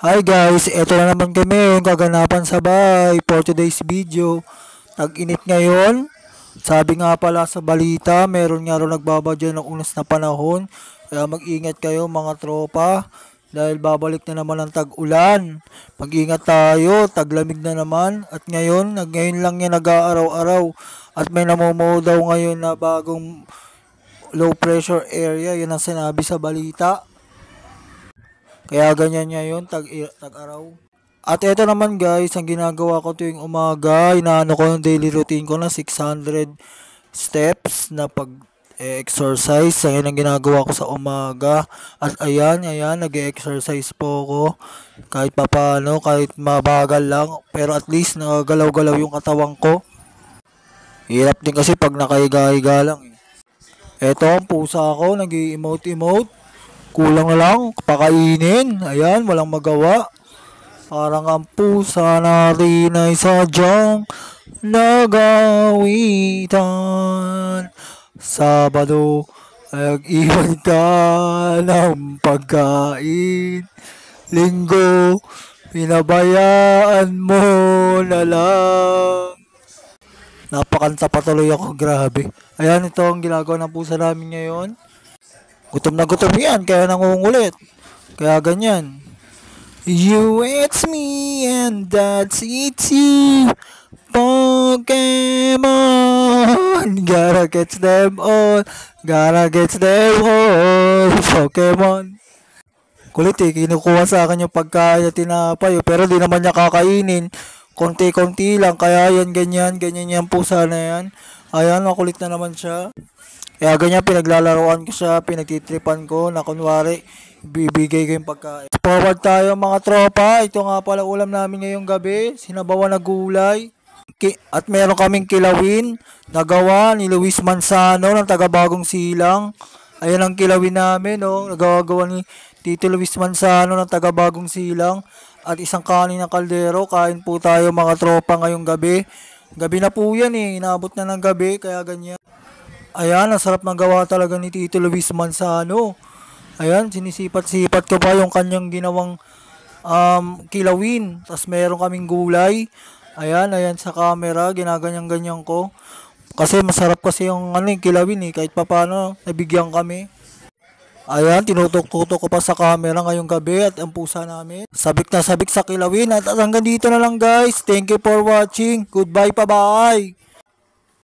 Hi guys, eto na naman kami yung kaganapan sa bahay for today's video. Tag-init ngayon. Sabi nga pala sa balita, meron nga raw nagbabadya ng unas na panahon. Kaya mag-ingat kayo mga tropa dahil babalik na naman ang tag-ulan. Mag-ingat tayo, taglamig na naman. At ngayon lang yan nag-aaraw-araw. At may namumuo daw ngayon na bagong low pressure area. Yan ang sinabi sa balita. Kaya ganyan niya yun, tag-araw. At eto naman guys, ang ginagawa ko tuwing umaga, inaano ko yung daily routine ko na 600 steps na pag-exercise. Ayan ang ginagawa ko sa umaga. At ayan, nag-exercise po ako. Kahit papano, kahit mabagal lang. Pero at least nagagalaw-galaw yung katawan ko. Hirap din kasi pag nakahiga-higa lang. Eto ang pusa ko, nag-i-emote-emote. Kulang na lang, pakainin. Ayan, walang magawa. Parang ang pusa na rin ay sadyang nagawitan. Sabado, nag-iwan ka ng pagkain. Linggo, pinabayaan mo na lang. Napakanta patuloy ako, grabe. Ayan, ito ang ginagawa ng pusa namin ngayon. Gutom na gutom yan, kaya nangungulit. Kaya ganyan. You, it's me, and that's it you. Pokemon, gotta catch them all. Gotta catch them all. Pokemon. Kulit kinukuha sa akin yung pagkain at tinapay. Pero di naman niya kakainin. Konti-konti lang, kaya yan ganyan yan pusa na yan. Ayan, makulit na naman siya. Kaya ganyan, pinaglalaroan ko siya, pinagtitripan ko na kunwari, bibigay ko yung pagkain. Forward tayo mga tropa. Ito nga pala ulam namin ngayong gabi, sinabawan na gulay. At meron kaming kilawin, nagawa ni Luis Manzano ng taga Bagong Silang. Ayan ang kilawin namin, oh, nagawa ni Tito Luis Manzano ng taga Bagong Silang. At isang kanin na kaldero, kain po tayo mga tropa ngayong gabi. Gabi na po yan inaabot na ng gabi, kaya ganyan. Ayan, ang sarap ng gawa talaga ni Tito Luis Manzano. Ayan, sinisipat-sipat ko pa yung kanyang ginawang kilawin. Tapos meron kaming gulay. Ayan sa camera, ginaganyan-ganyan ko. Kasi masarap kasi yung kilawin kahit papano nabigyan kami. Ayan, tinutok-tutok ko pa sa camera ngayong gabi at ang pusa namin. Sabik na sabik sa kilawin at hanggang dito na lang guys. Thank you for watching. Goodbye, pa-bye.